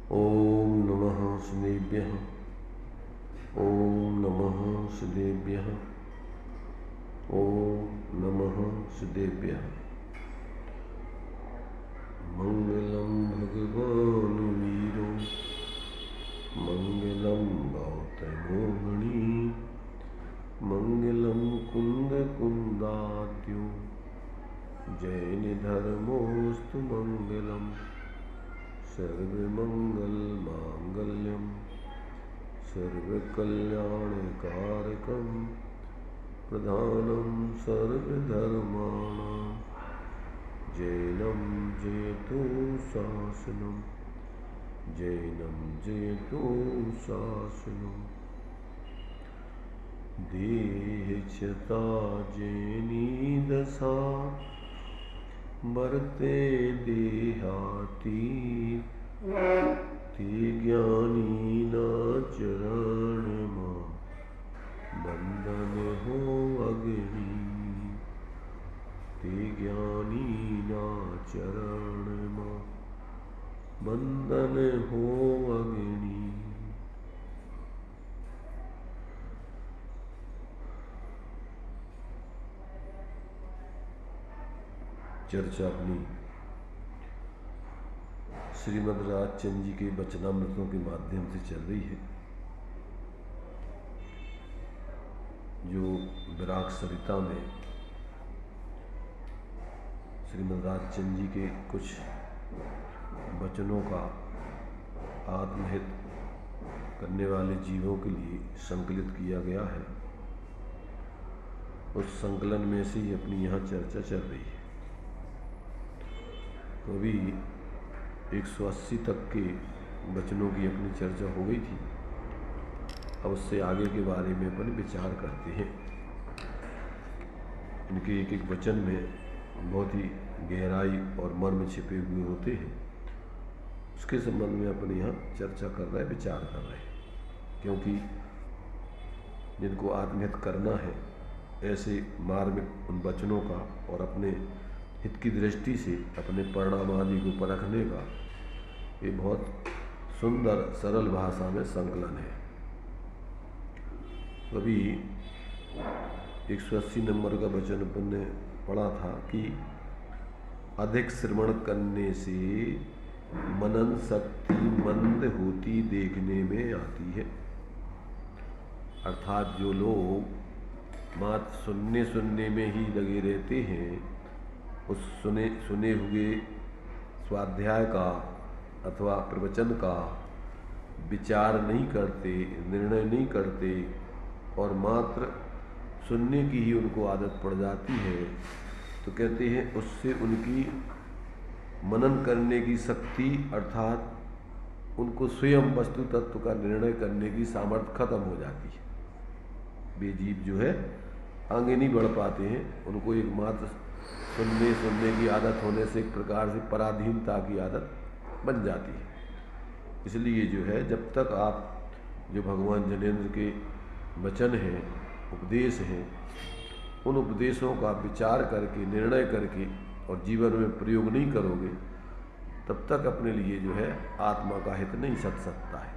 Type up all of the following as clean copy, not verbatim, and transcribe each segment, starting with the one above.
ॐ नमः सिद्धेभ्यः। ॐ नमः सिद्धेभ्यः। ॐ नमः सिद्धेभ्यः। मंगलम भगवान वीरो मंगलम गौतमोमणि मंगलम कुंद कुंदाद्यो जैन धर्मोस्तु मंगलम सर्वमंगल मांगल्यम सर्वकल्याणकारकम प्रधानम सर्वधर्माणां जैनम जयतु शासनम जैनम जयतु शासनम देहचता जैनी दशा मरते देहाती ते ज्ञानी न चरण मां बंधन हो अग्नि ते ज्ञानी ना चरण मां बंधन हो अग्नि। चर्चा अपनी श्रीमद् राजचंद्र जी के वचनामृतों के माध्यम से चल रही है, जो विराग सरिता में श्रीमद् राजचंद्र जी के कुछ वचनों का आत्महित करने वाले जीवों के लिए संकलित किया गया है। उस संकलन में से ही अपनी यहाँ चर्चा चल रही है। तो अभी 180 तक के वचनों की अपनी चर्चा हो गई थी। अब उससे आगे के बारे में अपन विचार करते हैं। इनके एक एक वचन में बहुत ही गहराई और मर्म छिपे हुए होते हैं। उसके संबंध में अपन यहाँ चर्चा कर रहे हैं, विचार कर रहे हैं, क्योंकि जिनको आत्महित करना है, ऐसे मार्मिक उन वचनों का और अपने हित की दृष्टि से अपने परिणाम आदि को परखने का ये बहुत सुंदर सरल भाषा में संकलन है। अभी 180 नंबर का वचन अपन ने पढ़ा था कि अधिक श्रवण करने से मनन शक्ति मंद होती देखने में आती है। अर्थात जो लोग मात्र सुनने में ही लगे रहते हैं, उस सुने हुए स्वाध्याय का अथवा प्रवचन का विचार नहीं करते, निर्णय नहीं करते और मात्र सुनने की ही उनको आदत पड़ जाती है, तो कहते हैं उससे उनकी मनन करने की शक्ति अर्थात उनको स्वयं वस्तु तत्व का निर्णय करने की सामर्थ्य खत्म हो जाती है। वे जीव जो है आगे नहीं बढ़ पाते हैं। उनको एकमात्र सुनने की आदत होने से एक प्रकार से पराधीनता की आदत बन जाती है। इसलिए जो है जब तक आप जो भगवान जनेन्द्र के वचन हैं, उपदेश हैं, उन उपदेशों का विचार करके निर्णय करके और जीवन में प्रयोग नहीं करोगे, तब तक अपने लिए जो है आत्मा का हित नहीं सध सकता है।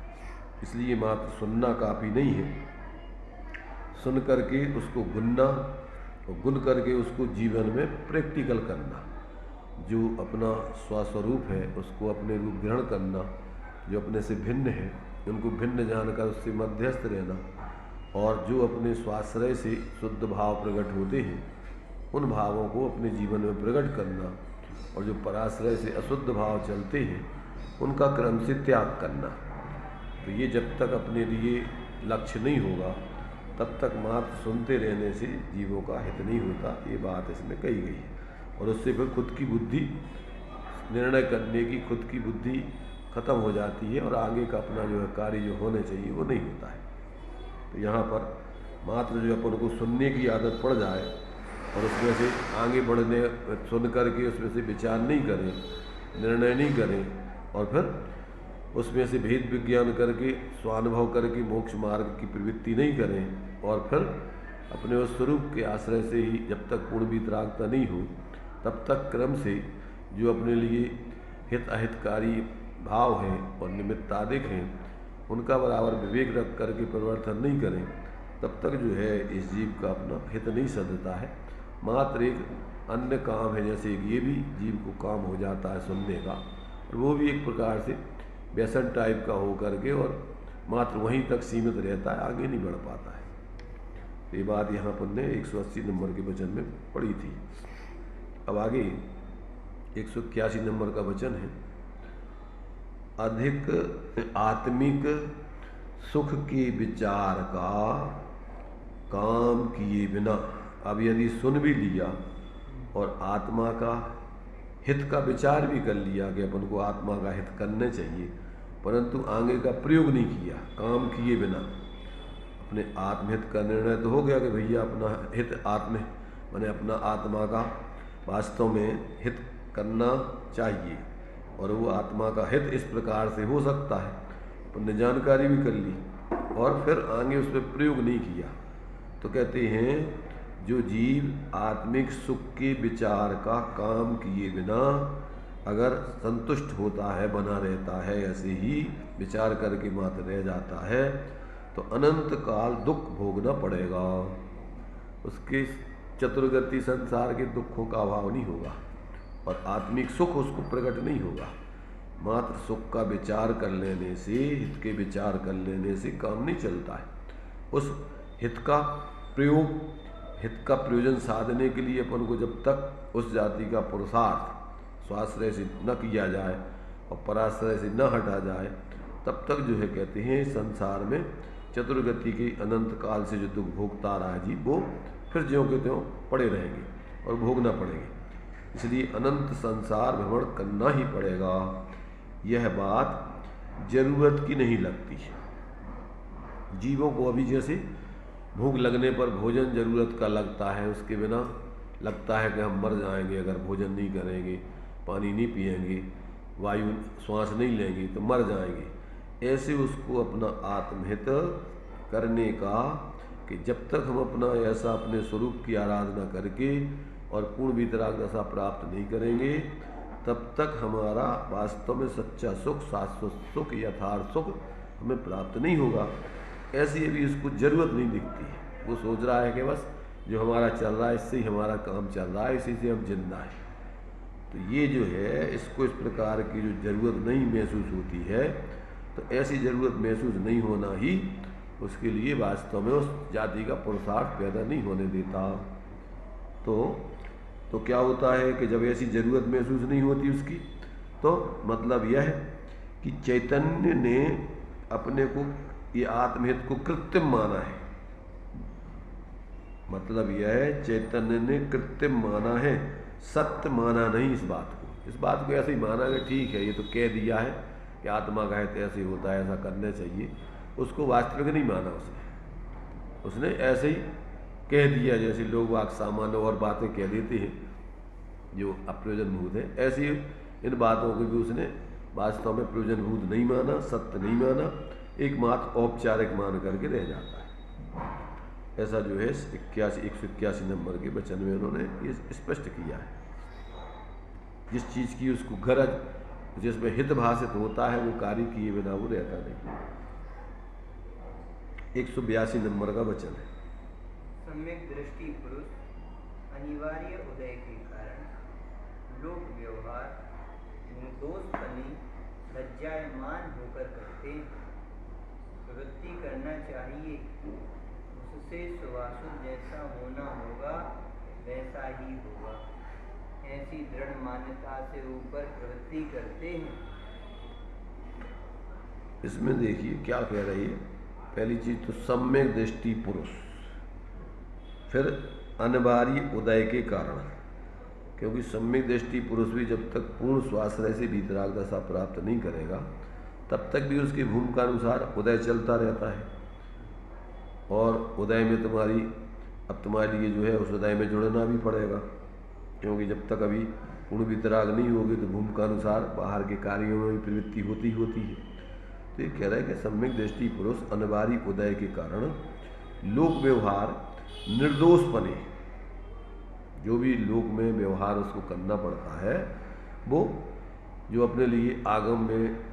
इसलिए मात्र सुनना काफ़ी नहीं है, सुन करके उसको गुनना और गुन करके उसको जीवन में प्रैक्टिकल करना। जो अपना स्वस्वरूप है उसको अपने रूप ग्रहण करना, जो अपने से भिन्न है उनको भिन्न जानकर उससे मध्यस्थ रहना, और जो अपने स्वाश्रय से शुद्ध भाव प्रकट होते हैं उन भावों को अपने जीवन में प्रकट करना, और जो पराश्रय से अशुद्ध भाव चलते हैं उनका क्रम से त्याग करना। तो ये जब तक अपने लिए लक्ष्य नहीं होगा तब तक मात्र सुनते रहने से जीवों का हित नहीं होता। ये बात इसमें कही गई है। और उससे फिर खुद की बुद्धि निर्णय करने की खुद की बुद्धि खत्म हो जाती है और आगे का अपना जो है कार्य जो होने चाहिए वो नहीं होता है। तो यहाँ पर मात्र जो अपन को सुनने की आदत पड़ जाए और उसमें से आगे बढ़ने सुन करके उसमें से विचार नहीं करें, निर्णय नहीं करें और फिर उसमें से भेद विज्ञान करके स्वानुभव करके मोक्ष मार्ग की प्रवृत्ति नहीं करें और फिर अपने उस स्वरूप के आश्रय से ही जब तक पूर्ण वितरागता नहीं हो तब तक क्रम से जो अपने लिए हित अहितकारी भाव हैं और निमित्तादिक हैं उनका बराबर विवेक रख करके परिवर्तन नहीं करें, तब तक जो है इस जीव का अपना हित नहीं सधता है। मात्र एक अन्य काम है, जैसे ये भी जीव को काम हो जाता है सुनने का, और वो भी एक प्रकार से व्यसन टाइप का हो करके और मात्र वहीं तक सीमित रहता है, आगे नहीं बढ़ पाता है। ये बात यहाँ पर ने 180 नंबर के वचन में पढ़ी थी। अब आगे 181 नंबर का वचन है, अधिक आत्मिक सुख के विचार का काम किए बिना। अब यदि सुन भी लिया और आत्मा का हित का विचार भी कर लिया कि अपन को आत्मा का हित करने चाहिए, परंतु आगे का प्रयोग नहीं किया, काम किए बिना अपने आत्महित का निर्णय तो हो गया कि भैया अपना हित माने अपना आत्मा का वास्तव में हित करना चाहिए, और वो आत्मा का हित इस प्रकार से हो सकता है, अपन ने जानकारी भी कर ली और फिर आगे उस पर प्रयोग नहीं किया। तो कहते हैं जो जीव आत्मिक सुख के विचार का काम किए बिना अगर संतुष्ट होता है, बना रहता है, ऐसे ही विचार करके मात्र रह जाता है, तो अनंत काल दुख भोगना पड़ेगा। उसके चतुर्गति संसार के दुखों का अभाव नहीं होगा और आत्मिक सुख उसको प्रकट नहीं होगा। मात्र सुख का विचार कर लेने से, हित के विचार कर लेने से काम नहीं चलता है। उस हित का प्रयोजन साधने के लिए अपन को जब तक उस जाति का पुरुषार्थ स्वाश्रय से न किया जाए और पराश्रय से न हटा जाए, तब तक जो है कहते हैं संसार में चतुर्गति के अनंत काल से जो दुख भोगता रहा है जी, वो फिर ज्यों के त्यों पड़े रहेंगे और भोगना पड़ेंगे। इसलिए अनंत संसार भ्रमण करना ही पड़ेगा। यह बात जरूरत की नहीं लगती है। जीवों को अभी जैसे भूख लगने पर भोजन जरूरत का लगता है, उसके बिना लगता है कि हम मर जाएंगे अगर भोजन नहीं करेंगे, पानी नहीं पिएंगे, वायु श्वास नहीं लेंगे तो मर जाएंगे। ऐसे उसको अपना आत्महित करने का कि जब तक हम अपना ऐसा अपने स्वरूप की आराधना करके और पूर्ण वितराग दशा प्राप्त नहीं करेंगे, तब तक हमारा वास्तव में सच्चा सुख, शाश्वत सुख, यथार्थ सुख हमें प्राप्त नहीं होगा। ऐसी अभी उसको जरूरत नहीं दिखती है। वो सोच रहा है कि बस जो हमारा चल रहा है इससे ही हमारा काम चल रहा है, इसी से हम जिंदा है। तो ये जो है इसको इस प्रकार की जो ज़रूरत नहीं महसूस होती है, तो ऐसी ज़रूरत महसूस नहीं होना ही उसके लिए वास्तव में उस जाति का पुरुषार्थ पैदा नहीं होने देता। तो क्या होता है कि जब ऐसी ज़रूरत महसूस नहीं होती उसकी, तो मतलब यह है कि चैतन्य ने अपने को ये आत्महित को कृत्रिम माना है। मतलब यह है चैतन्य ने कृत्रिम माना है, सत्य माना नहीं इस बात को। इस बात को ऐसे ही माना कि ठीक है, ये तो कह दिया है कि आत्मा का हित ऐसे होता है, ऐसा करना चाहिए, उसको वास्तविक नहीं माना उसने ऐसे ही कह दिया। जैसे लोग वाक सामान्य और बातें कह देते हैं जो अप्रयोजनभूत है, ऐसी इन बातों को भी उसने वास्तव में प्रयोजनभूत नहीं माना, सत्य नहीं माना, एकमात्र औपचारिक मान करके रह जाता है। ऐसा जो है 181 नंबर के वचन में उन्होंने ये स्पष्ट किया है। जिस चीज़ की उसको गरज, जिसमें हित भाषित होता है, वो कार्य किए बिना वो रहता नहीं। 182 नंबर का वचन है, सम्यक दृष्टि पुरुष अनिवार्य उदय के कारण लोक व्यवहार निर्दोषपने लज्जायमान होकर करते हैं। प्रवृत्ति करना चाहिए, उससे सुवासुद जैसा होना होगा वैसा ही होगा, ऐसी दृढ़ मान्यता से ऊपर प्रवृत्ति करते हैं। इसमें देखिए क्या कह रही है। पहली चीज तो सम्यक दृष्टि पुरुष, फिर अनिवार्य उदय के कारण, क्योंकि सम्यक दृष्टि पुरुष भी जब तक पूर्ण स्वाश्रय से वीतराग दशा प्राप्त नहीं करेगा, तब तक भी उसकी भूमिका अनुसार उदय चलता रहता है। और उदय में तुम्हारे लिए जो है उस उदय में जुड़ना भी पड़ेगा, क्योंकि जब तक अभी पूर्ण वीतराग नहीं होगी तो भूमिका अनुसार बाहर के कार्यों में भी प्रवृत्ति होती है। तो ये कह रहा है कि सम्यक दृष्टि पुरुष अनिवार्य उदय के कारण लोक व्यवहार निर्दोषपने, जो भी लोक में व्यवहार उसको करना पड़ता है, वो जो अपने लिए आगम में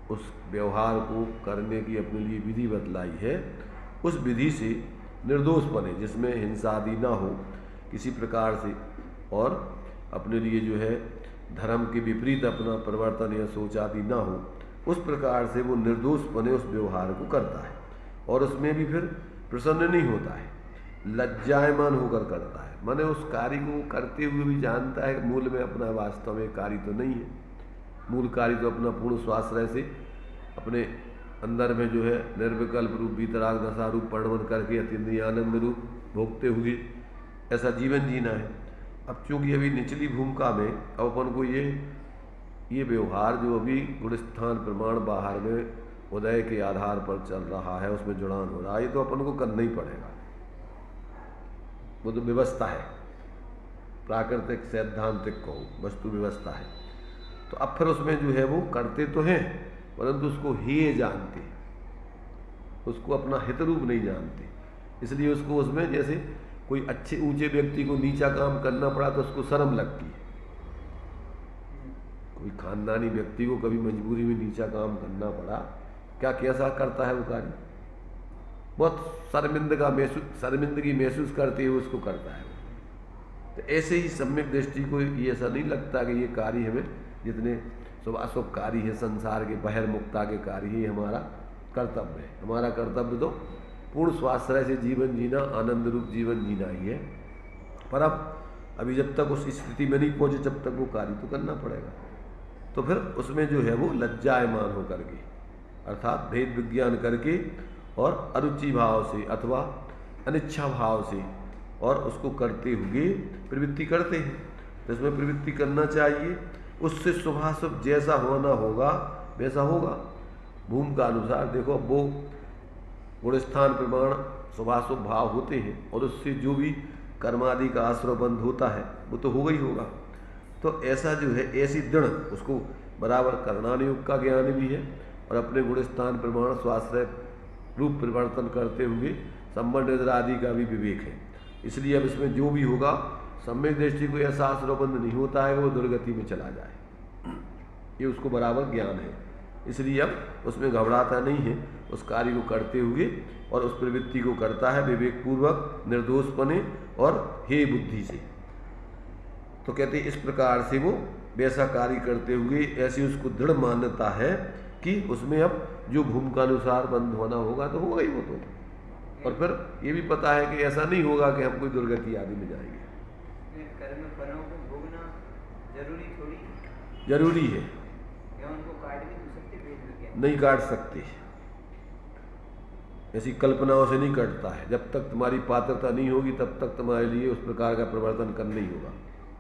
उस व्यवहार को करने की अपने लिए विधि बतलाई है, उस विधि से निर्दोष बने, जिसमें हिंसा आदि ना हो किसी प्रकार से, और अपने लिए जो है धर्म के विपरीत अपना परिवर्तन या सोच आदि ना हो, उस प्रकार से वो निर्दोष बने उस व्यवहार को करता है। और उसमें भी फिर प्रसन्न नहीं होता है, लज्जायमान होकर करता है। माने उस कार्य को करते हुए भी जानता है कि मूल में अपना वास्तव में कार्य तो नहीं है, मूल कार्य तो अपना पूर्ण स्वाश्रय से अपने अंदर में जो है निर्विकल्प रूप वीतराग दशा रूप प्रणवन करके अतीन्द्रिय आनंद रूप भोगते हुए ऐसा जीवन जीना है। अब चूंकि अभी निचली भूमिका में अब अपन को ये व्यवहार जो अभी गुणस्थान प्रमाण बाहर में उदय के आधार पर चल रहा है, उसमें जुड़ान हो रहा है, ये तो अपन को करना ही पड़ेगा। वो तो व्यवस्था है, प्राकृतिक सैद्धांतिक को वस्तु व्यवस्था है। तो अब फिर उसमें जो है वो करते तो हैं, परंतु उसको हेय जानते, उसको अपना हित रूप नहीं जानते। इसलिए उसको उसमें जैसे कोई अच्छे ऊंचे व्यक्ति को नीचा काम करना पड़ा तो उसको शर्म लगती है। कोई खानदानी व्यक्ति को कभी मजबूरी में नीचा काम करना पड़ा, क्या कैसा करता है वो कार्य, बहुत शर्मिंदगी महसूस करते हुए उसको करता है। तो ऐसे ही सम्यक दृष्टि को ये ऐसा नहीं लगता कि ये कार्य हमें, जितने शुभाशुभ कार्य है संसार के बहिर्मुक्ता के कार्य ही हमारा कर्तव्य है। हमारा कर्तव्य तो पूर्ण स्वाश्रय से जीवन जीना, आनंद रूप जीवन जीना ही है। पर अब अभी जब तक उस स्थिति में नहीं पहुंचे, जब तक वो कार्य तो करना पड़ेगा। तो फिर उसमें जो है वो लज्जायमान होकर के, अर्थात भेद विज्ञान करके और अरुचि भाव से अथवा अनिच्छा भाव से और उसको करते हुए प्रवृत्ति करते हैं। तो इसमें प्रवृत्ति करना चाहिए, उससे शुभाशुभ जैसा होना होगा वैसा होगा। भूमि का अनुसार देखो, वो गुणस्थान प्रमाण शुभाशुभ भाव होते हैं और उससे जो भी कर्मादि का आश्रय बंध होता है वो तो होगा ही होगा। तो ऐसा जो है, ऐसी दृढ़ उसको बराबर करणान योग का ज्ञान भी है और अपने गुणस्थान प्रमाण स्वाश्रय रूप परिवर्तन करते हुए संबंध आदि का भी विवेक है। इसलिए अब इसमें जो भी होगा, सम्यक दृष्टि को ऐसा आश्रयबंध नहीं होता है कि वो दुर्गति में चला जाए, ये उसको बराबर ज्ञान है। इसलिए अब उसमें घबराता नहीं है, उस कार्य को करते हुए और उस प्रवृत्ति को करता है विवेकपूर्वक, निर्दोषपने और हे बुद्धि से। तो कहते इस प्रकार से वो वैसा कार्य करते हुए ऐसी उसको दृढ़ मान्यता है कि उसमें अब जो भूमि का अनुसार बंद होना होगा तो होगा ही वो तो। और फिर ये भी पता है कि ऐसा नहीं होगा कि हम कोई दुर्गति आदि में जाएंगे। कर्म फलों को भोगना जरूरी थोड़ी, जरूरी है, या उनको काट भी सकते, नहीं काट सकते, ऐसी कल्पनाओं से नहीं कटता है। जब तक तुम्हारी पात्रता नहीं होगी तब तक तुम्हारे लिए उस प्रकार का परिवर्तन करना ही होगा,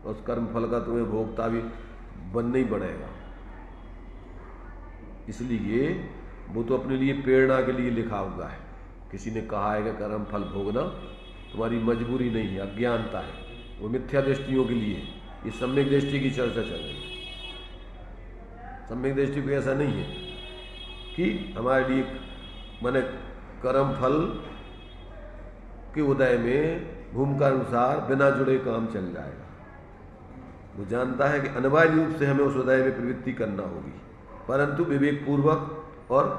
उस कर्म फल का तुम्हें भोगता भी बनना ही पड़ेगा। इसलिए वो तो अपने लिए प्रेरणा के लिए लिखा हुआ है। किसी ने कहा है कि कर्म फल भोगना तुम्हारी मजबूरी नहीं है, अज्ञानता है, वो मिथ्या दृष्टियों के लिए। ये सम्यक दृष्टि की चर्चा चल रही है। सम्यक दृष्टि को ऐसा नहीं है कि हमारे लिए माने कर्म फल के उदय में भूमिका अनुसार बिना जुड़े काम चल जाएगा। वो जानता है कि अनिवार्य रूप से हमें उस उदय में प्रवृत्ति करना होगी, परंतु विवेकपूर्वक और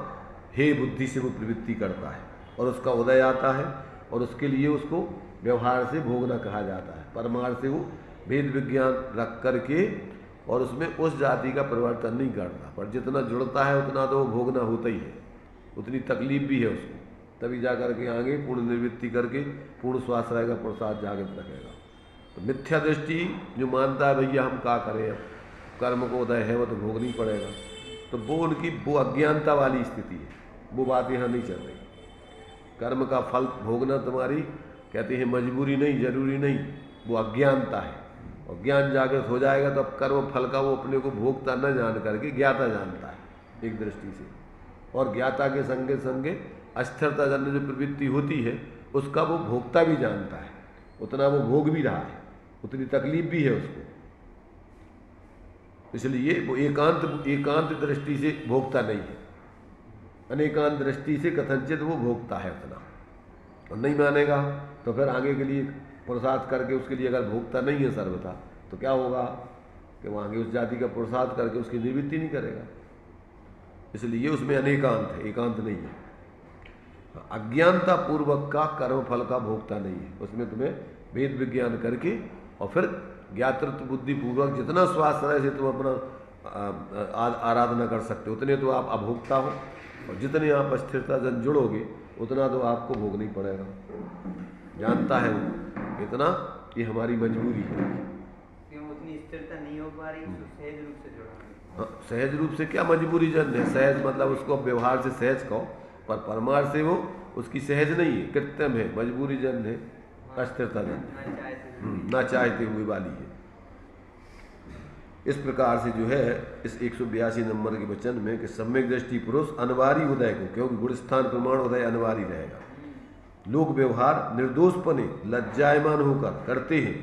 हे बुद्धि से वो प्रवृत्ति करता है और उसका उदय आता है और उसके लिए उसको व्यवहार से भोगना कहा जाता है। परमार्थ से वो भेद विज्ञान रख करके और उसमें उस जाति का परिवर्तन नहीं करता, पर जितना जुड़ता है उतना तो वो भोगना होता ही है, उतनी तकलीफ भी है उसको, तभी जा करके आगे पूर्ण निवृत्ति करके पूर्ण स्वाश्रय का प्रसाद जागृत रखेगा। तो मिथ्या दृष्टि जो मानता है भैया हम क्या करें, अब कर्म को उदय है वो तो भोगना ही पड़ेगा, तो वो उनकी वो अज्ञानता वाली स्थिति है। वो बात यहाँ नहीं चल रही। कर्म का फल भोगना तुम्हारी कहते हैं मजबूरी नहीं, जरूरी नहीं, वो अज्ञानता है। और ज्ञान जागृत हो जाएगा तो अब कर्म फल का वो अपने को भोगता न जान करके ज्ञाता जानता है एक दृष्टि से। और ज्ञाता के संगे संगे अस्थिरता जन्य जो प्रवृत्ति होती है उसका वो भोगता भी जानता है, उतना वो भोग भी रहा है, उतनी तकलीफ भी है उसको। इसलिए वो एकांत दृष्टि से भोगता नहीं है, अनेकांत दृष्टि से कथनचित वो भोगता है उतना। और नहीं मानेगा तो फिर आगे के लिए पुरुषार्थ करके उसके लिए अगर भोगता नहीं है सर्वथा तो क्या होगा कि वो आगे उस जाति का पुरुषार्थ करके उसकी निवृत्ति नहीं करेगा। इसलिए उसमें अनेकांत है, एकांत नहीं है। अज्ञानता पूर्वक का कर्म फल का भोगता नहीं है, उसमें तुम्हें वेद विज्ञान करके और फिर ज्ञातृत्व बुद्धि पूर्वक जितना स्वास्थ्य रहे से तुम अपना आराधना कर सकते हो, उतने तो आप अभोक्ता हो, और जितने आप स्थिरता जन जुड़ोगे उतना तो आपको भोग नहीं पड़ेगा। जानता है वो इतना, ये हमारी मजबूरी है। क्यों उतनी स्थिरता नहीं हो पा रही, तो सहज रूप से जुड़ा। हाँ, सहज रूप से क्या मजबूरी जन है, सहज मतलब उसको व्यवहार से सहज कहो, पर परमार्थ से वो उसकी सहज नहीं है, कृत्रिम है, मजबूरी जन है, अस्थिरता जन, ना चाहते हुए वाली है। इस प्रकार से जो है इस 182 नंबर के वचन में कि सम्यक दृष्टि पुरुष अनिवार्य उदय को, क्योंकि गुण स्थान प्रमाण उदय अनिवार्य रहेगा, लोक व्यवहार निर्दोषपने लज्जायमान होकर करते हैं,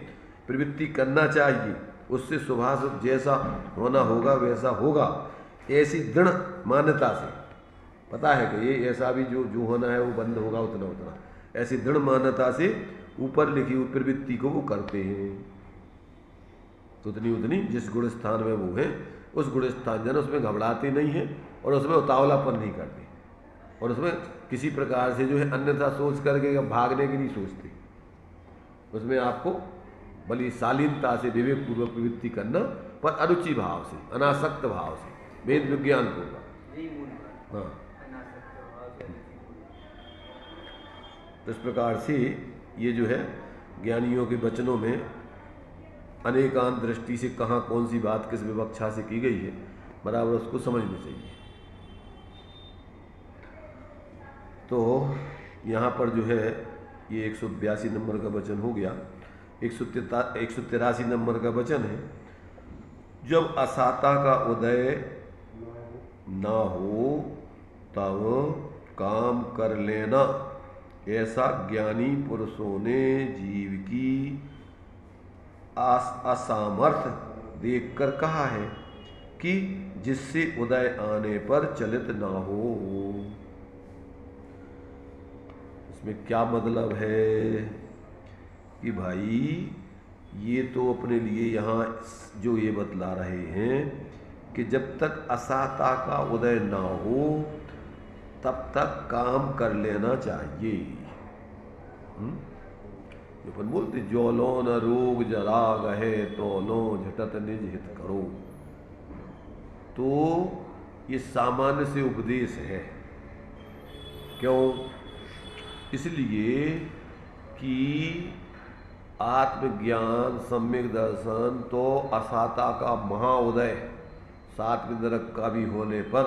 प्रवृत्ति करना चाहिए, उससे शुभाशुभ जैसा होना होगा वैसा होगा, ऐसी दृढ़ मान्यता से, पता है कि ये ऐसा भी जो होना है वो बंद होगा उतना उतना, ऐसी दृढ़ मान्यता से ऊपर लिखी हुई प्रवृत्ति को वो करते हैं, तो उतनी उतनी जिस गुण स्थान में वो है उस गुण स्थान जन उसमें घबराते नहीं हैं और उसमें उतावलापन नहीं करते, और उसमें किसी प्रकार से जो है अन्यथा सोच करके भागने की नहीं सोचते, उसमें आपको बड़ी शालीनता से विवेक पूर्वक प्रवृत्ति करना, पर अरुचि भाव से, अनासक्त भाव से, वेद विज्ञान पूर्वक। हाँ, तो इस प्रकार से ये जो है ज्ञानियों के वचनों में अनेकांत दृष्टि से कहाँ कौन सी बात किस विवक्षा से की गई है, बराबर उसको समझना चाहिए। तो यहाँ पर जो है ये 182 नंबर का वचन हो गया। 183 नंबर का वचन है, जब असाता का उदय ना हो तब काम कर लेना, ऐसा ज्ञानी पुरुषों ने जीव की असामर्थ्य देखकर कहा है कि जिससे उदय आने पर चलित ना हो। इसमें क्या मतलब है कि भाई ये तो अपने लिए यहाँ जो ये बतला रहे हैं कि जब तक असाता का उदय ना हो तब तक काम कर लेना चाहिए। जो अपन बोलते जो लो न रोग जरा गहे तो लो झटत निज हित करो, तो ये सामान्य से उपदेश है। क्यों? इसलिए कि आत्मज्ञान सम्यक दर्शन तो असाता का महाउदय सात्विक नरक का भी होने पर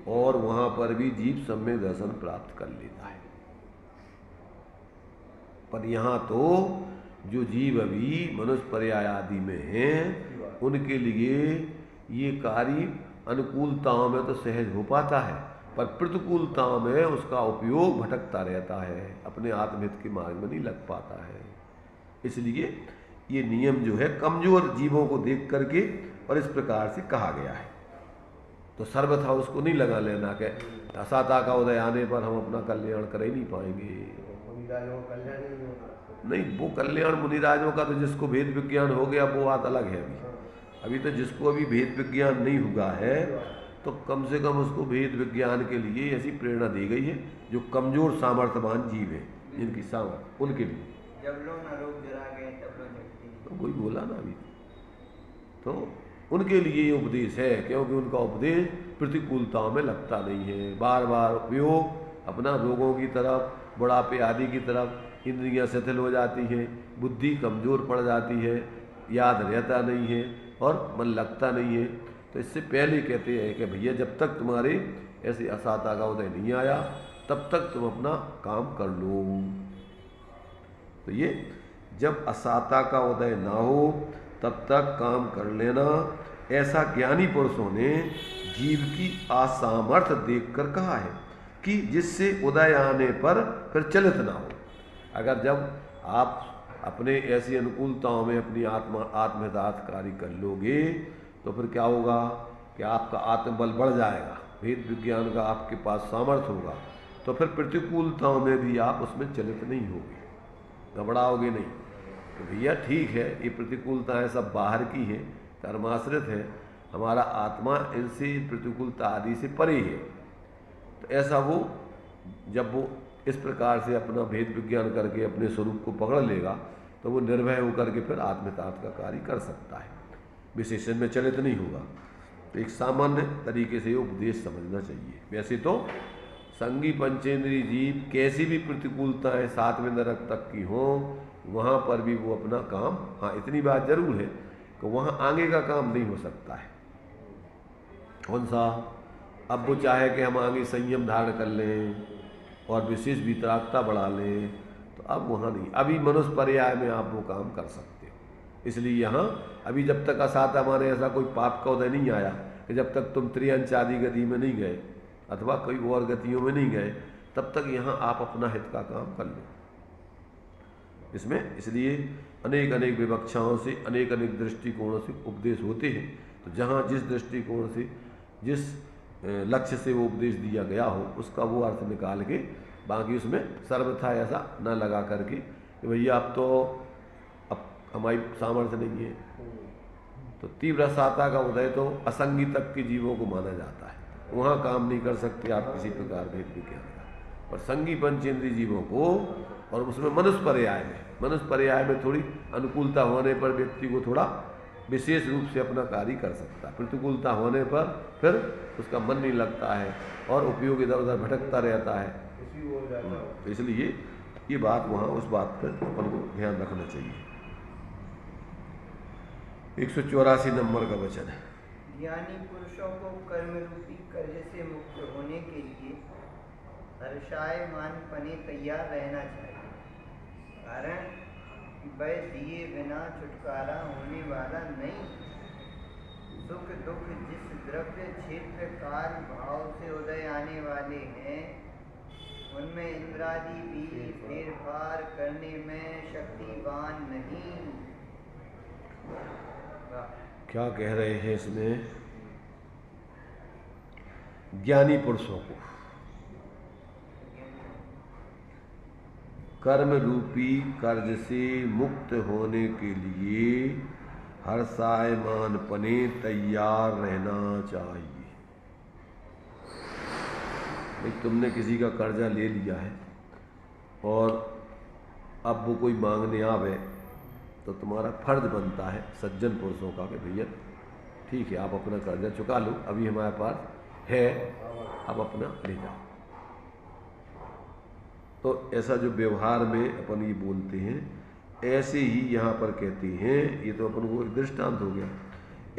और वहाँ पर भी जीव सम्यक दर्शन प्राप्त कर लेता है। पर यहाँ तो जो जीव अभी मनुष्य पर्याय आदि में हैं उनके लिए ये कार्य अनुकूलताओं में तो सहज हो पाता है, पर प्रतिकूलताओं में उसका उपयोग भटकता रहता है, अपने आत्महित के मार्ग में नहीं लग पाता है। इसलिए ये नियम जो है कमजोर जीवों को देख करके और इस प्रकार से कहा गया है। तो सर्वथा उसको नहीं लगा लेना कि असाता का उदय आने पर हम अपना कल्याण कर ही नहीं पाएंगे। नहीं, वो कल्याण मुनिराजों का तो जिसको भेद विज्ञान हो गया वो बात अलग है। अभी तो जिसको अभी भेद विज्ञान नहीं हुआ है तो कम से कम उसको भेद विज्ञान के लिए ऐसी प्रेरणा दी गई है जो कमजोर सामर्थ्यवान जीव है, जिनकी सामर्थ्य उनके लिए। जब लो न रोग जरा गए तब लो झटती, तो कोई बोला ना अभी, तो उनके लिए ये उपदेश है, क्योंकि उनका उपदेश प्रतिकूलताओं में लगता नहीं है। बार बार उपयोग अपना रोगों की तरफ, बुढ़ापे आदि की तरफ, इंद्रियां शिथिल हो जाती है, बुद्धि कमजोर पड़ जाती है, याद रहता नहीं है और मन लगता नहीं है। तो इससे पहले कहते हैं कि भैया जब तक तुम्हारे ऐसे असाता का उदय नहीं आया तब तक तुम अपना काम कर लो। तो ये जब असाता का उदय ना हो तब तक काम कर लेना, ऐसा ज्ञानी पुरुषों ने जीव की असामर्थ्य देखकर कहा है कि जिससे उदय आने पर फिर चलित ना हो। अगर जब आप अपने ऐसी अनुकूलताओं में अपनी आत्महितार्थ कार्य कर लोगे तो फिर क्या होगा कि आपका आत्मबल बढ़ जाएगा, वेद विज्ञान का आपके पास सामर्थ्य होगा, तो फिर प्रतिकूलताओं में भी आप उसमें चलित नहीं होगे, घबराओगे नहीं। तो भैया ठीक है, ये प्रतिकूलताएं सब बाहर की हैं, कर्माश्रित है, हमारा आत्मा इनसे प्रतिकूलता आदि से परे है। तो ऐसा वो जब वो इस प्रकार से अपना भेद विज्ञान करके अपने स्वरूप को पकड़ लेगा तो वो निर्भय होकर के फिर आत्मयथार्थ का कार्य कर सकता है, विशेषण में चलित नहीं होगा। तो एक सामान्य तरीके से उपदेश समझना चाहिए। वैसे तो संगी पंचेंद्रीय जीव कैसी भी प्रतिकूलताएं 7वें नरक तक की हों वहाँ पर भी वो अपना काम, हाँ इतनी बात जरूर है कि वहाँ आगे का काम नहीं हो सकता है। कौन सा? अब वो चाहे कि हम आगे संयम धारण कर लें और विशेष वितरागता बढ़ा लें, तो अब वहाँ नहीं, अभी मनुष्य पर्याय में आप वो काम कर सकते हो। इसलिए यहाँ अभी जब तक असात हमारे ऐसा कोई पाप का उदय नहीं आया कि जब तक तुम त्रियंच आदि गति में नहीं गए अथवा कोई और गतियों में नहीं गए, तब तक यहाँ आप अपना हित का काम कर लो। इसमें इसलिए अनेक अनेक विवक्षाओं से अनेक अनेक दृष्टिकोणों से उपदेश होते हैं। तो जहाँ जिस दृष्टिकोण से जिस लक्ष्य से वो उपदेश दिया गया हो उसका वो अर्थ निकाल के, बाकी उसमें सर्वथा ऐसा न लगा करके कि भैया अब हमारी सामर्थ्य नहीं है। तो तीव्र साता का उदय तो असंगी तक के जीवों को माना जाता है, वहाँ काम नहीं कर सकते आप किसी प्रकार भेद विज्ञान का। और संगी पंचेंद्रीय जीवों को, और उसमें मनुष्य पर्याय में थोड़ी अनुकूलता होने पर व्यक्ति को थोड़ा विशेष रूप से अपना कार्य कर सकता है, प्रतिकूलता होने पर फिर उसका मन नहीं लगता है और उपयोग इधर उधर भटकता रहता है। तो इसलिए ये बात वहाँ उस बात पर अपन को ध्यान रखना चाहिए। 184 नंबर का वचन है। ज्ञानी पुरुषों को कर्म रूपी कर्ज से मुक्त होने के लिए हर्षायमान पने तैयार रहना चाहिए, कारण वह दिए बिना छुटकारा होने वाला नहीं। सुख दुख जिस द्रव्य क्षेत्र काल भाव से उदय आने वाले हैं उनमें इंद्रादि भी फेरफार करने में शक्तिवान नहीं। क्या कह रहे हैं इसमें? ज्ञानी पुरुषों को कर्म रूपी कर्ज से मुक्त होने के लिए हर्षायमान पने तैयार रहना चाहिए। भाई तुमने किसी का कर्जा ले लिया है और अब वो कोई मांगने आवे तो तुम्हारा फर्ज बनता है सज्जन पुरुषों का कि भैया ठीक है आप अपना कर्जा चुका लो, अभी हमारे पास है, अब अपना ले जाओ। तो ऐसा जो व्यवहार में अपन ये बोलते हैं ऐसे ही यहाँ पर कहते हैं, ये तो अपन को एक दृष्टांत हो गया।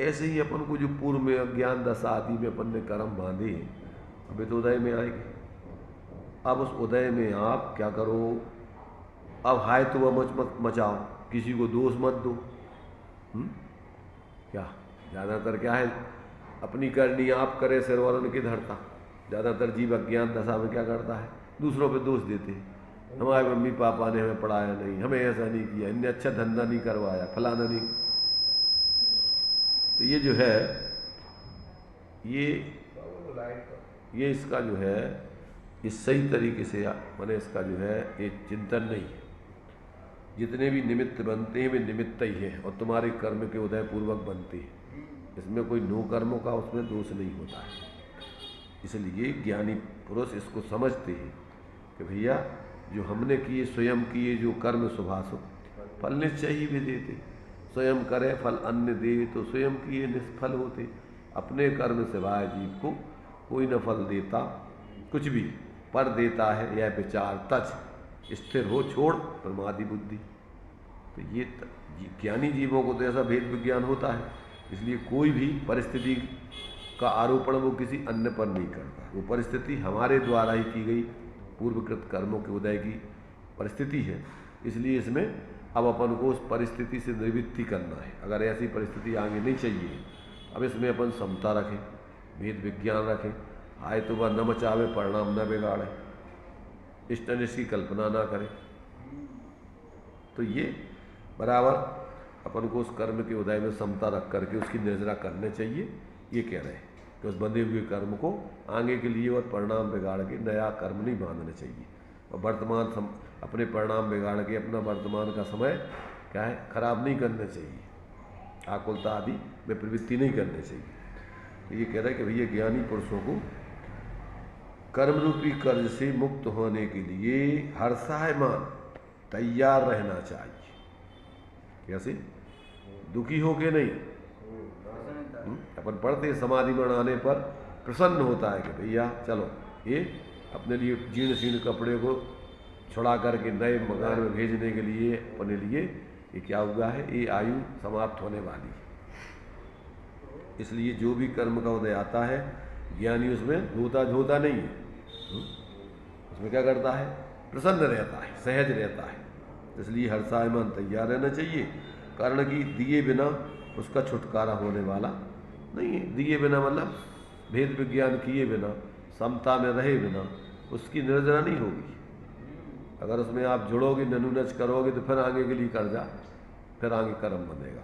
ऐसे ही अपन को जो पूर्व में अज्ञान दशा आदि में अपन ने कर्म बांधे अभी तो उदय में आएंगे। अब उस उदय में आप क्या करो, अब हाय तो वह मत मचाओ, किसी को दोष मत दो। क्या ज़्यादातर क्या है, अपनी करनी आप करे सिर वालन की धरता। ज़्यादातर जीव अज्ञान दशा में क्या करता है, दूसरों पे दोष देते हैं। हमारे मम्मी पापा ने हमें पढ़ाया नहीं, हमें ऐसा नहीं किया, इनने अच्छा धंधा नहीं करवाया, फलाना नहीं। तो ये जो है ये इसका जो है ये सही तरीके से मैंने इसका जो है ये चिंतन नहीं है। जितने भी निमित्त बनते हैं वे निमित्त ही हैं और तुम्हारे कर्म के उदय पूर्वक बनते हैं। इसमें कोई नो कर्मों का उसमें दोष नहीं होता है। इसलिए ज्ञानी पुरुष इसको समझते हैं कि भैया जो हमने किए स्वयं किए जो कर्म शुभाशुभ फल निश्चय ही भी देते, स्वयं करे फल अन्य दे तो स्वयं किए निष्फल होते। अपने कर्म सिवाय जीव को कोई न फल देता, कुछ भी पर देता है यह विचार तज स्थिर हो छोड़ प्रमादी बुद्धि। तो ये ज्ञानी जीवों को तो ऐसा भेद विज्ञान होता है, इसलिए कोई भी परिस्थिति का आरोपण वो किसी अन्य पर नहीं करता। वो परिस्थिति हमारे द्वारा ही की गई पूर्वकृत कर्मों के उदय की परिस्थिति है। इसलिए इसमें अब अपन को उस परिस्थिति से निवृत्ति करना है। अगर ऐसी परिस्थिति आगे नहीं चाहिए, अब इसमें अपन समता रखें, भेद विज्ञान रखें, आए तो वह न मचावे परिणाम न बिगाड़े, इष्ट अनिष्ट की कल्पना ना करें। तो ये बराबर अपन को उस कर्म के उदय में समता रख करके उसकी निर्जरा करने चाहिए। ये कह रहे हैं कि उस बंधे हुए कर्म को आगे के लिए और परिणाम बिगाड़ के नया कर्म नहीं बांधना चाहिए, और वर्तमान अपने परिणाम बिगाड़ के अपना वर्तमान का समय क्या है खराब नहीं करना चाहिए, आकुलता आदि में प्रवृत्ति नहीं करनी चाहिए। ये कह रहा है कि भैया ज्ञानी पुरुषों को कर्म रूपी कर्ज से मुक्त होने के लिए हर सहायमान तैयार रहना चाहिए। कैसे? दुखी हो के नहीं। अपन पढ़ते समाधि में आने पर प्रसन्न होता है कि भैया चलो ये अपने लिए जीर्ण शीर्ण कपड़े को छुड़ा करके नए मकान में भेजने के लिए अपने लिए ये क्या हुआ है, ये आयु समाप्त होने वाली है। इसलिए जो भी कर्म का उदय आता है ज्ञानी उसमें धोता नहीं है। उसमें क्या करता है? प्रसन्न रहता है, सहज रहता है। इसलिए हर सहायमान तैयार रहना चाहिए, कारण कि दिए बिना उसका छुटकारा होने वाला नहीं है। दिए बिना मतलब भेद विज्ञान किए बिना, समता में रहे बिना उसकी निर्जरा नहीं होगी। अगर उसमें आप जुड़ोगे, ननुनच करोगे तो फिर आगे के लिए कर्जा, फिर आगे कर्म बनेगा।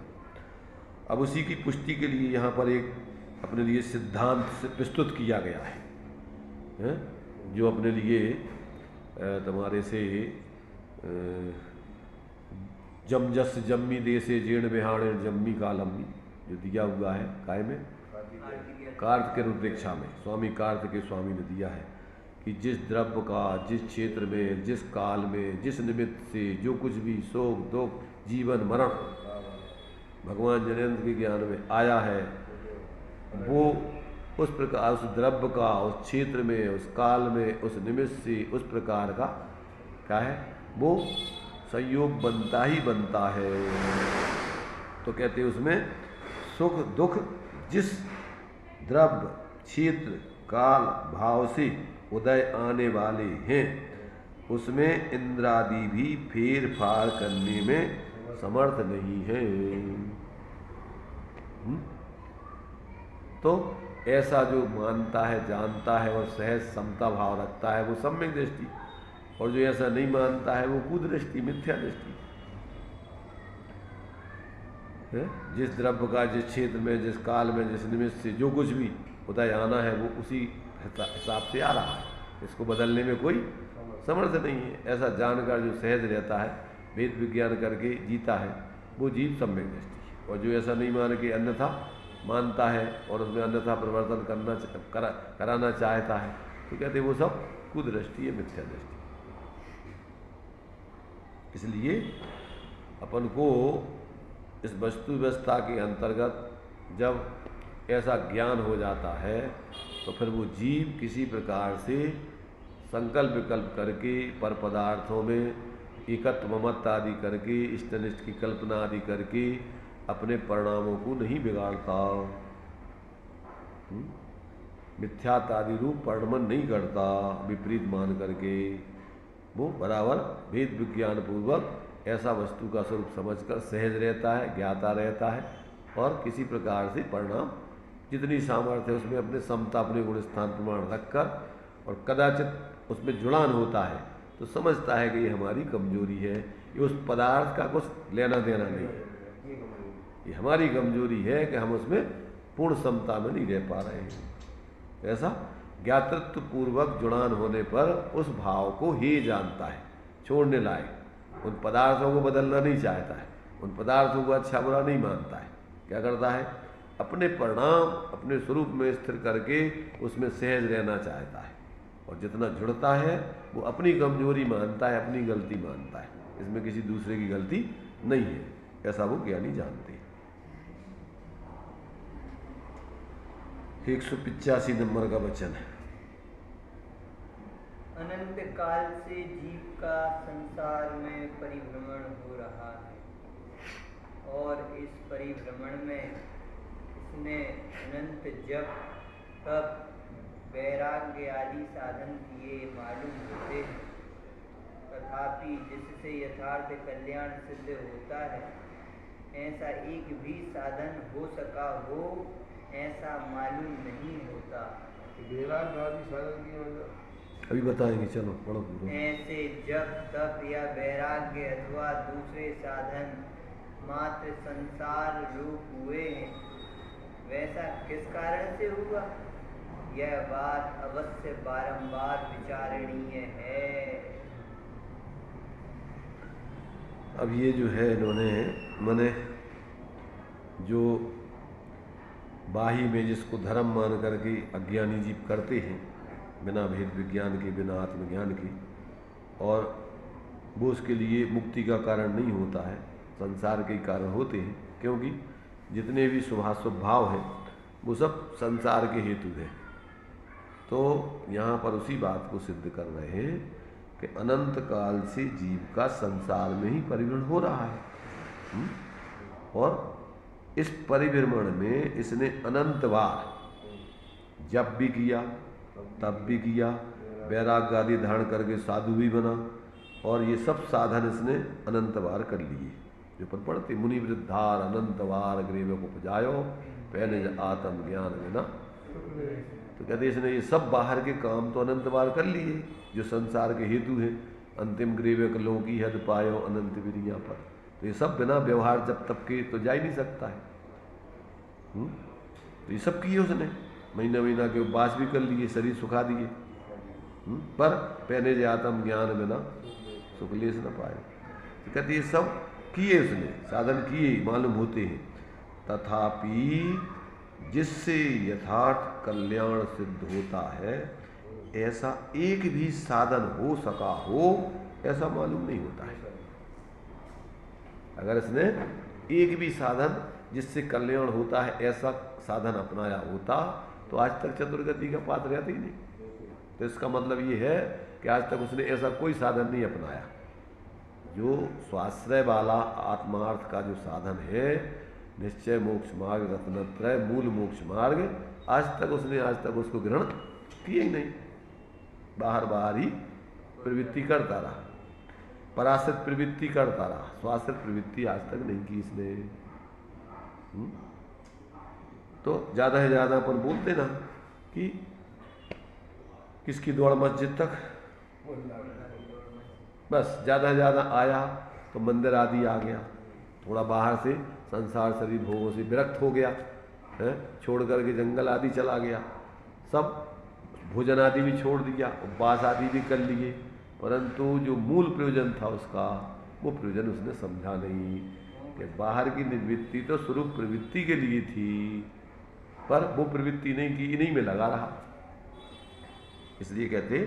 अब उसी की पुष्टि के लिए यहाँ पर एक अपने लिए सिद्धांत से प्रस्तुत किया गया है, जो अपने लिए तुम्हारे से जम जस जम्मी देसे जीर्ण बिहाणे जम्मी कालम्मी जो दिया हुआ है काय में कार्तिक रुद्रेक्षा में स्वामी कार्तिक स्वामी ने दिया है कि जिस द्रव्य का जिस क्षेत्र में जिस काल में जिस निमित्त से जो कुछ भी शोक दुख जीवन मरण भगवान जनेन्द्र के ज्ञान में आया है, वो उस प्रकार उस द्रव्य का उस क्षेत्र में उस काल में उस निमित्त से उस प्रकार का क्या है, वो संयोग बनता ही बनता है। तो कहते हैं उसमें सुख दुख जिस द्रव्य क्षेत्र काल भाव से उदय आने वाले हैं उसमें इंद्रादि भी फेर फार करने में समर्थ नहीं है। तो ऐसा जो मानता है जानता है और सहज समता भाव रखता है वो सम्यक दृष्टि, और जो ऐसा नहीं मानता है वो कुदृष्टि मिथ्या दृष्टि है। जिस द्रव्य का जिस क्षेत्र में जिस काल में जिस निमित्त से जो कुछ भी उदय आना है वो उसी हिसाब से आ रहा है, इसको बदलने में कोई समर्थ नहीं है। ऐसा जानकर जो सहज रहता है वेद विज्ञान करके जीता है वो जीव सम्यक दृष्टि है। और जो ऐसा नहीं मान के अन्यथा मानता है और उसमें अन्यथा परिवर्तन कराना चाहता है तो कहते वो सब कुदृष्टि है, मिथ्या दृष्टि। इसलिए अपन को इस वस्तु व्यवस्था के अंतर्गत जब ऐसा ज्ञान हो जाता है तो फिर वो जीव किसी प्रकार से संकल्प विकल्प करके पर पदार्थों में एकत्व ममत्व आदि करके इष्टनिष्ट की कल्पना आदि करके अपने परिणामों को नहीं बिगाड़ता, मिथ्यात आदि रूप परिणमन नहीं करता विपरीत मान करके। वो बराबर वेद विज्ञान पूर्वक ऐसा वस्तु का स्वरूप समझकर सहज रहता है, ज्ञाता रहता है और किसी प्रकार से परिणाम जितनी सामर्थ्य है उसमें अपने समता अपने गुण स्थान प्रमाण रखकर और कदाचित उसमें जुड़ान होता है तो समझता है कि ये हमारी कमजोरी है, ये उस पदार्थ का कुछ लेना देना नहीं है, ये हमारी कमजोरी है कि हम उसमें पूर्ण समता में नहीं रह पा रहे हैं। ऐसा ज्ञातृत्व पूर्वक जुड़ान होने पर उस भाव को ही जानता है, छोड़ने लायक। उन पदार्थों को बदलना नहीं चाहता है, उन पदार्थों को अच्छा बुरा नहीं मानता है। क्या करता है? अपने परिणाम अपने स्वरूप में स्थिर करके उसमें सहज रहना चाहता है। और जितना जुड़ता है वो अपनी कमजोरी मानता है, अपनी गलती मानता है, इसमें किसी दूसरे की गलती नहीं है, ऐसा वो ज्ञानी जानते हैं। 185 नंबर का वचन है। अनंत काल से जीव का संसार में परिभ्रमण हो रहा है और इस परिभ्रमण में इसने अनंत जप तप वैराग्य आदि साधन किए मालूम होते हैं, तथापि जिससे यथार्थ कल्याण सिद्ध होता है ऐसा एक भी साधन हो सका हो ऐसा मालूम नहीं होता। वैराग्य आदि साधन की अभी बताएंगे, चलो पढ़ो। ऐसे जप तप या वैराग्य अथवा दूसरे साधन मात्र संसार रूप हुए हैं, वैसा किस कारण से हुआ? यह बात अवश्य बारंबार विचारणीय है। अब ये जो है इन्होंने माने जो बाही में जिसको धर्म मान करके अज्ञानी जीव करते हैं, बिना भेद विज्ञान के, बिना आत्मज्ञान के, और वो उसके लिए मुक्ति का कारण नहीं होता है, संसार के कारण होते हैं। क्योंकि जितने भी शुभाशुभ भाव हैं वो सब संसार के हेतु हैं। तो यहाँ पर उसी बात को सिद्ध कर रहे हैं कि अनंत काल से जीव का संसार में ही परिभ्रमण हो रहा है। और इस परिभ्रमण में इसने अनंत बार जब भी किया तब भी किया, वैराग्य आदि धारण करके साधु भी बना, और ये सब साधन इसने अनंत बार कर लिए। जो पर पढ़ते मुनि वृद्धार अनंत बार ग्रीव को उपजायो पहने आत्म ज्ञान बिना। तो कहते इसने ये सब बाहर के काम तो अनंत बार कर लिए जो संसार के हेतु हैं। अंतिम ग्रीव लो की हद पायो अनंत विरिया पर। तो ये सब बिना व्यवहार जब तब के तो जा ही नहीं सकता है। तो ये सब किए उसने, महीना महीना के उपवास भी कर लिए, शरीर सुखा दिए, पर पहने जे आत्म ज्ञान बिना सुख लेस न पाए। तो कहते ये सब किए उसने, साधन किए मालूम होते हैं, तथापि जिससे यथार्थ कल्याण सिद्ध होता है ऐसा एक भी साधन हो सका हो ऐसा मालूम नहीं होता है। अगर इसने एक भी साधन जिससे कल्याण होता है ऐसा साधन अपनाया होता तो आज तक चतुर्गति का पात्र रहता ही नहीं। तो इसका मतलब ये है कि आज तक उसने ऐसा कोई साधन नहीं अपनाया। जो स्वाश्रय वाला आत्मार्थ का जो साधन है, निश्चय मोक्ष मार्ग रत्नत्रय मूल मोक्ष मार्ग, आज तक उसको ग्रहण किए ही नहीं। बाहर बाहर ही प्रवृत्ति करता रहा, पराश्रित प्रवृत्ति करता रहा, स्वाश्रित प्रवृत्ति आज तक नहीं की इसने। तो ज़्यादा से ज़्यादा अपन बोलते ना कि किसकी दौड़ मस्जिद तक, बस ज़्यादा से ज़्यादा आया तो मंदिर आदि आ गया, थोड़ा बाहर से संसार शरीर भोगों से विरक्त हो गया है, छोड़ करके जंगल आदि चला गया, सब भोजन आदि भी छोड़ दिया, उपवास आदि भी कर लिए, परंतु जो मूल प्रयोजन था उसका वो प्रयोजन उसने समझा नहीं कि बाहर की निवृत्ति तो स्वरूप प्रवृत्ति के लिए थी, पर वो प्रवृत्ति नहीं की, इन्हीं में लगा रहा। इसलिए कहते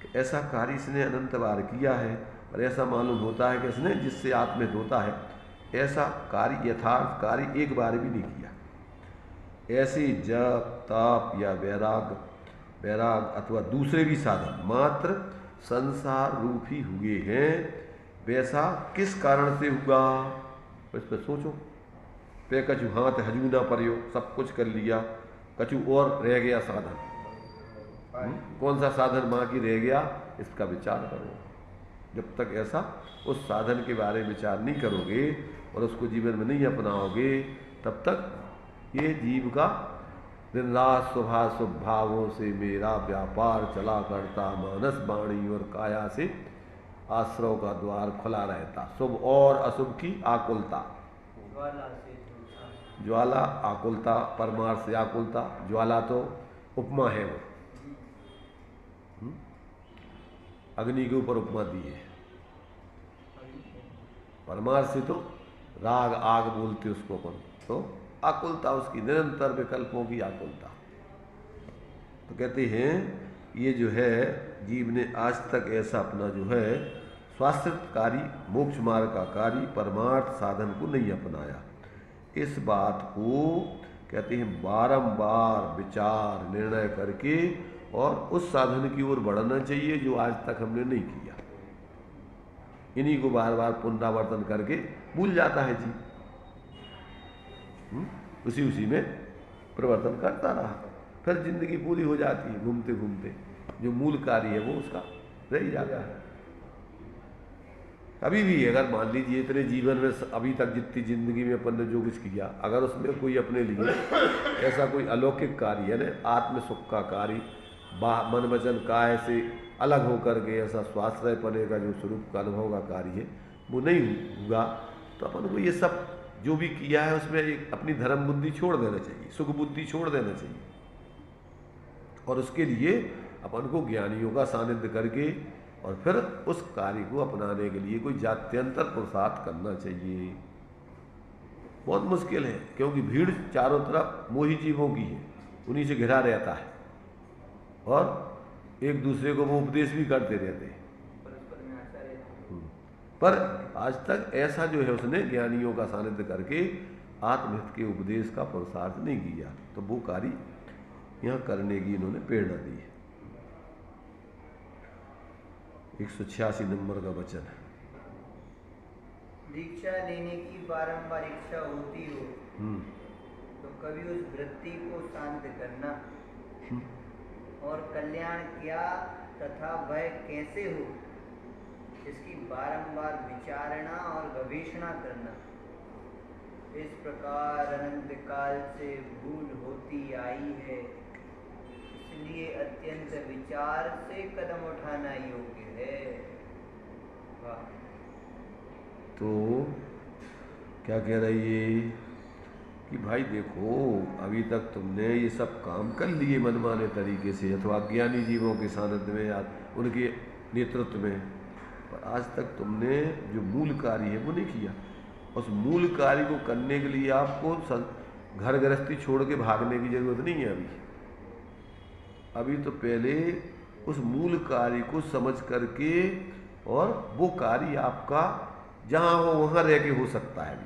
कि ऐसा कार्य इसने अनंत बार किया है, और ऐसा मालूम होता है कि इसने जिससे आत्मित होता है ऐसा कार्य यथार्थ कार्य एक बार भी नहीं किया। ऐसे जप ताप या वैराग अथवा दूसरे भी साधन मात्र संसार रूपी हुए हैं, वैसा किस कारण से हुआ इस पर सोचो। पे कछु हाथ हजू ना पर्यो, सब कुछ कर लिया, कछु और रह गया साधन, कौन सा साधन बाकी रह गया इसका विचार करो। जब तक ऐसा उस साधन के बारे में विचार नहीं करोगे और उसको जीवन में नहीं अपनाओगे तब तक ये जीव का दिन रात शुभ भावों से मेरा व्यापार चला करता, मानस वाणी और काया से आश्रव का द्वार खुला रहता। शुभ और अशुभ की आकुलता, ज्वाला आकुलता, परमार्थ से आकुलता, ज्वाला तो उपमा है, वो अग्नि के ऊपर उपमा दी है। परमार्थ से तो राग आग बोलते उसको अपन, तो आकुलता उसकी निरंतर विकल्पों की आकुलता। तो कहते हैं ये जो है जीव ने आज तक ऐसा अपना जो है स्वाश्रितकारी मोक्ष मार्ग का कार्य परमार्थ साधन को नहीं अपनाया। इस बात को कहते हैं बारंबार विचार निर्णय करके और उस साधन की ओर बढ़ना चाहिए जो आज तक हमने नहीं किया। इन्हीं को बार बार पुनरावर्तन करके भूल जाता है जी, उसी में प्रवर्तन करता रहा, फिर जिंदगी पूरी हो जाती है, घूमते घूमते जो मूल कार्य है वो उसका रह ही जाता है। अभी भी अगर मान लीजिए इतने जीवन में अभी तक जितनी जिंदगी में अपन ने जो कुछ किया, अगर उसमें कोई अपने लिए ऐसा कोई अलौकिक कार्य है ना, आत्म सुख का कार्य, मन वचन काय से अलग होकर के ऐसा स्वाश्रय पने का जो स्वरूप का अनुभव का कार्य है वो नहीं हुआ, तो अपन को ये सब जो भी किया है उसमें एक अपनी धर्म बुद्धि छोड़ देना चाहिए, सुख बुद्धि छोड़ देना चाहिए, और उसके लिए अपन को ज्ञानियों का सानिध्य करके और फिर उस कार्य को अपनाने के लिए कोई जात्यंतर पुरुषार्थ करना चाहिए। बहुत मुश्किल है, क्योंकि भीड़ चारों तरफ मोही जीवों की है, उन्हीं से घिरा रहता है और एक दूसरे को वो उपदेश भी करते रहते हैं। पर आज तक ऐसा जो है उसने ज्ञानियों का सानिध्य करके आत्महित के उपदेश का पुरुषार्थ नहीं किया, तो वो कार्य यहाँ करने की इन्होंने प्रेरणा दी है। 186 नंबर का वचन है। दीक्षा लेने की बारंबार इच्छा होती हो तो कभी उस वृत्ति को शांत करना और कल्याण क्या तथा वह कैसे हो इसकी बारंबार विचारणा और गवेषणा करना। इस प्रकार अनंत काल से भूल होती आई है, इसलिए अत्यंत विचार से कदम उठाना योग्य है। वाह। तो क्या कह रही है कि भाई देखो, अभी तक तुमने ये सब काम कर लिए मनमाने तरीके से अथवा अज्ञानी जीवों के सानिध्य में या उनके नेतृत्व में, पर आज तक तुमने जो मूल कार्य है वो नहीं किया। उस मूल कार्य को करने के लिए आपको घर गृहस्थी छोड़ के भागने की जरूरत नहीं है। अभी तो पहले उस मूल कार्य को समझ करके, और वो कार्य आपका जहाँ हो वहाँ रह के हो सकता है अभी,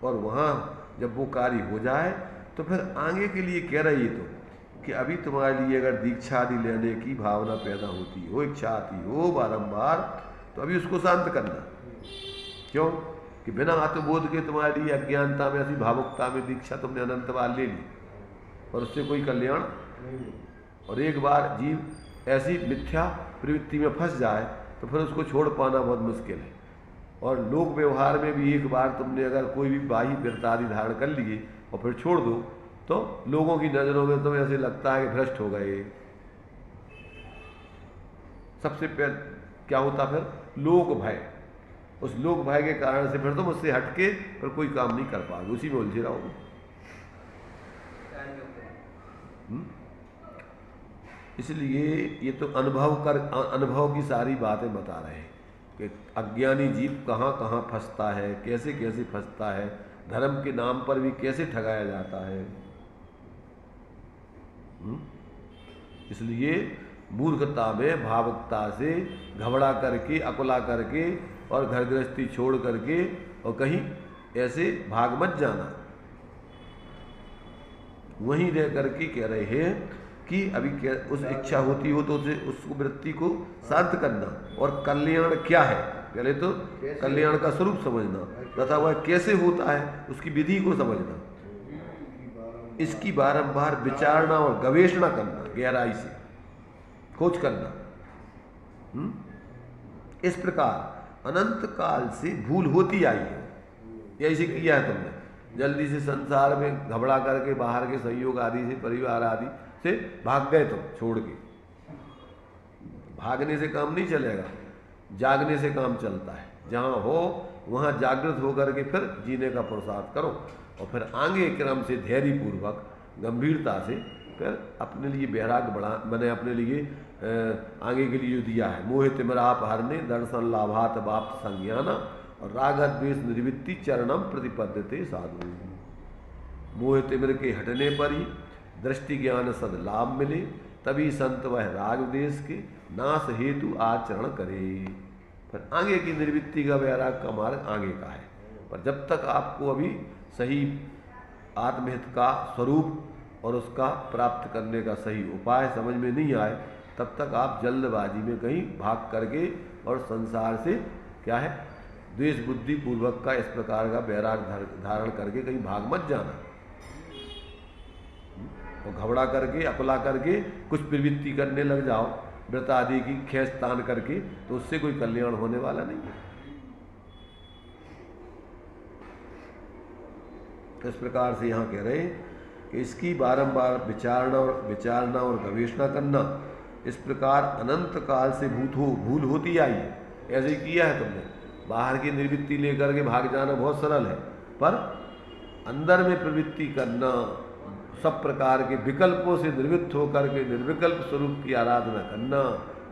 और वहाँ जब वो कार्य हो जाए तो फिर आगे के लिए कह रही है तो कि अभी तुम्हारे लिए अगर दीक्षा आदि लेने की भावना पैदा होती हो, इच्छा आती हो बारंबार, तो अभी उसको शांत करना। क्यों कि बिना आत्मबोध के तुम्हारे लिए अज्ञानता में, ऐसी भावुकता में दीक्षा तुमने अनंत बार ले ली और उससे कोई कल्याण नहीं। और एक बार जीव ऐसी मिथ्या प्रवृत्ति में फंस जाए तो फिर उसको छोड़ पाना बहुत मुश्किल है। और लोक व्यवहार में भी एक बार तुमने अगर कोई भी बाह्य व्रत आदि धारण कर लिए और फिर छोड़ दो तो लोगों की नज़रों में तुम्हें ऐसे लगता है कि भ्रष्ट हो गए। सबसे पहले क्या होता फिर? लोक भय। उस लोक भय के कारण से फिर तुम उससे हटके फिर कोई काम नहीं कर पाओगे, उसी में उलझे रहोगे। इसलिए ये तो अनुभव की सारी बातें बता रहे हैं कि अज्ञानी जीव कहाँ कहाँ फंसता है, कैसे कैसे फंसता है, धर्म के नाम पर भी कैसे ठगाया जाता है। इसलिए मूर्खता में, भावुकता से घबरा करके, अकुला करके और घर गृहस्थी छोड़ करके और कहीं ऐसे भाग मत जाना। वहीं रह करके कह रहे हैं कि अभी क्या उस इच्छा होती हो तो उसे उस वृत्ति को शांत करना, और कल्याण क्या है पहले तो कल्याण का स्वरूप समझना तथा वह कैसे होता है उसकी विधि को समझना, इसकी बारंबार विचारना और गवेषणा करना, गहराई से खोज करना। इस प्रकार अनंत काल से भूल होती आई है, ऐसे किया है तुमने। जल्दी से संसार में घबरा करके बाहर के सहयोग आदि से, परिवार आदि से भाग गए तुम छोड़ के। भागने से काम नहीं चलेगा, जागने से काम चलता है। जहाँ हो वहाँ जागृत होकर के फिर जीने का पुरुषार्थ करो, और फिर आगे क्रम से धैर्यपूर्वक गंभीरता से फिर अपने लिए वैराग्य बढ़ा बने, अपने लिए आगे के लिए जो दिया है, मोह तिमिराप हरने दर्शन लाभात बाप संज्ञाना और राग द्वेष निर्वृत्ति चरणम प्रतिपद्यते साधु। मोह तिमिर के हटने पर ही दृष्टि ज्ञान सद लाभ मिले, तभी संत वह राग द्वेष के नाश हेतु आचरण करे। फिर आगे की निर्वृत्ति का वैराग का मार्ग आगे का है। पर जब तक आपको अभी सही आत्महित का स्वरूप और उसका प्राप्त करने का सही उपाय समझ में नहीं आए, तब तक आप जल्दबाजी में कहीं भाग करके और संसार से क्या है द्वेष बुद्धि पूर्वक का इस प्रकार का वैराग धारण करके कहीं भाग मत जाना, और घबरा करके अकुला करके कुछ प्रवृत्ति करने लग जाओ व्रत आदि की खेच तान करके, तो उससे कोई कल्याण होने वाला नहीं है। इस प्रकार से यहाँ कह रहे हैं कि इसकी बारंबार विचारना और गवेषणा करना। इस प्रकार अनंत काल से भूल होती आई है, ऐसे ही किया है तुमने। बाहर की निर्वृत्ति लेकर के भाग जाना बहुत सरल है, पर अंदर में प्रवृत्ति करना, सब प्रकार के विकल्पों से निवृत्त होकर के निर्विकल्प स्वरूप की आराधना करना,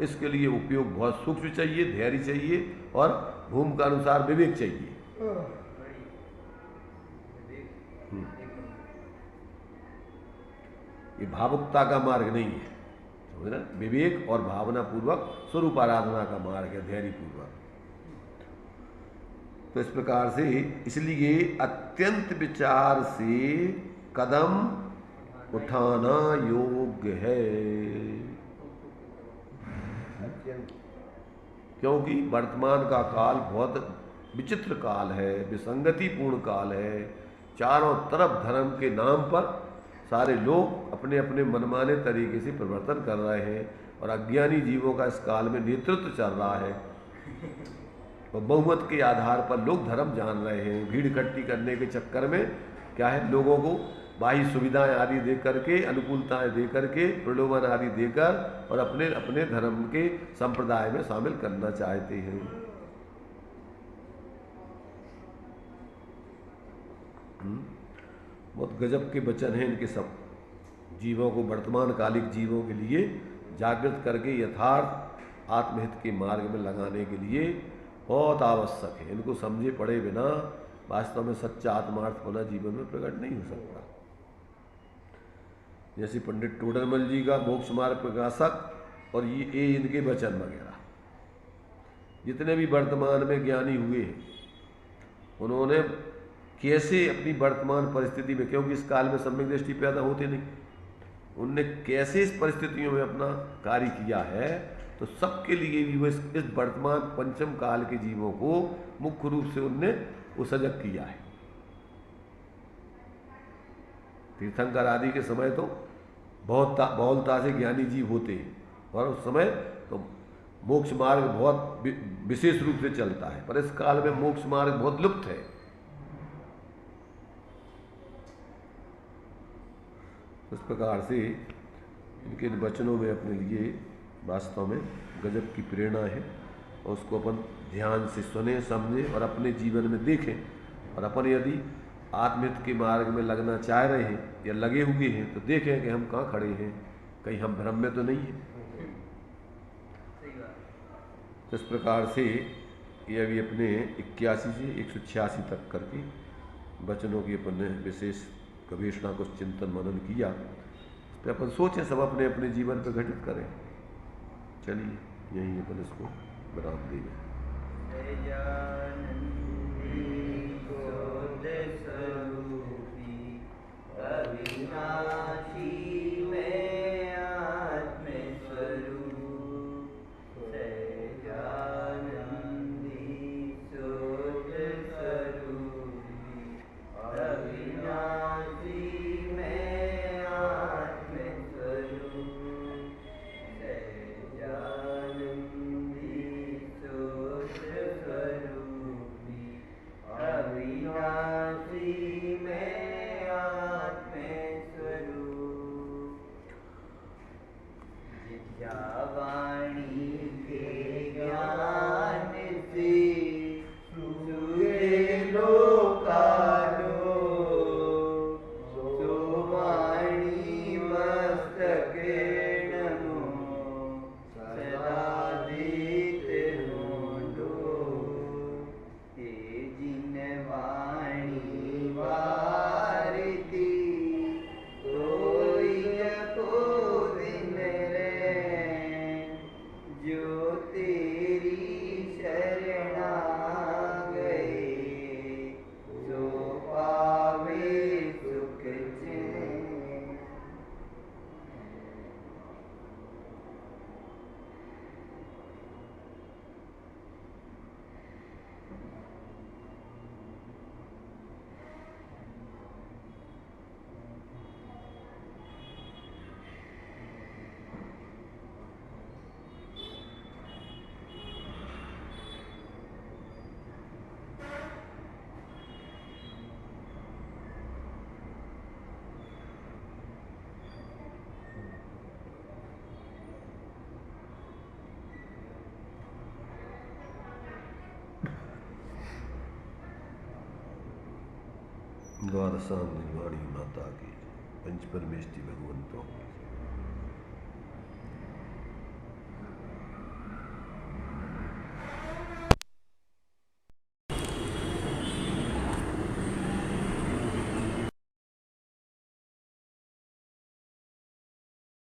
इसके लिए उपयोग बहुत सूक्ष्म चाहिए, धैर्य चाहिए और भूमि का अनुसार विवेक चाहिए। ये भावुकता का मार्ग नहीं है, समझ ना। विवेक और भावना पूर्वक स्वरूप आराधना का मार्ग है, धैर्य पूर्वक। तो इस प्रकार से इसलिए अत्यंत विचार से कदम उठाना योग्य है, क्योंकि वर्तमान का काल बहुत विचित्र काल है, विसंगतिपूर्ण काल है। चारों तरफ धर्म के नाम पर सारे लोग अपने अपने मनमाने तरीके से परिवर्तन कर रहे हैं और अज्ञानी जीवों का इस काल में नेतृत्व चल रहा है और बहुमत के आधार पर लोग धर्म जान रहे हैं। भीड़ इकट्ठी करने के चक्कर में क्या है, लोगों को बाह्य सुविधाएं आदि दे करके, अनुकूलताएं दे करके, प्रलोभन आदि देकर और अपने अपने धर्म के संप्रदाय में शामिल करना चाहते हैं। बहुत गजब के वचन हैं इनके सब। जीवों को, वर्तमान कालिक जीवों के लिए जागृत करके यथार्थ आत्महित के मार्ग में लगाने के लिए बहुत आवश्यक है। इनको समझे पड़े बिना वास्तव में सच्चा आत्मार्थ होना जीवन में प्रकट नहीं हो सकता। जैसे पंडित टोडरमल जी का मोक्ष मार्ग प्रकाशक और ये इनके वचन वगैरह, जितने भी वर्तमान में ज्ञानी हुए हैं, उन्होंने कैसे अपनी वर्तमान परिस्थिति में, क्योंकि इस काल में सम्यक दृष्टि पैदा होते नहीं, उनने कैसे इस परिस्थितियों में अपना कार्य किया है, तो सबके लिए भी वो इस वर्तमान पंचम काल के जीवों को मुख्य रूप से उनने वो सजग किया है। तीर्थंकर आदि के समय तो बहुलता से ज्ञानी जीव होते हैं और उस समय तो मोक्ष मार्ग बहुत विशेष रूप से चलता है, पर इस काल में मोक्ष मार्ग बहुत लुप्त है। इस प्रकार से इनके वचनों में अपने लिए वास्तव में गजब की प्रेरणा है और उसको अपन ध्यान से सुने, समझे और अपने जीवन में देखें। और अपन यदि आत्महित के मार्ग में लगना चाह रहे हैं या लगे हुए हैं तो देखें कि हम कहाँ खड़े हैं, कहीं हम भ्रम में तो नहीं है। तो इस प्रकार से ये अभी अपने 81 से 186 तक करके वचनों की अपन ने विशेष गवेषणा को चिंतन मनन किया। तो अपन सोचें, सब अपने अपने जीवन पर घटित करें। चलिए यहीं अपन इसको विराम देंगे। द्वादशां निर्वाणी माता की, पंच परमेष्टि भगवंतों की।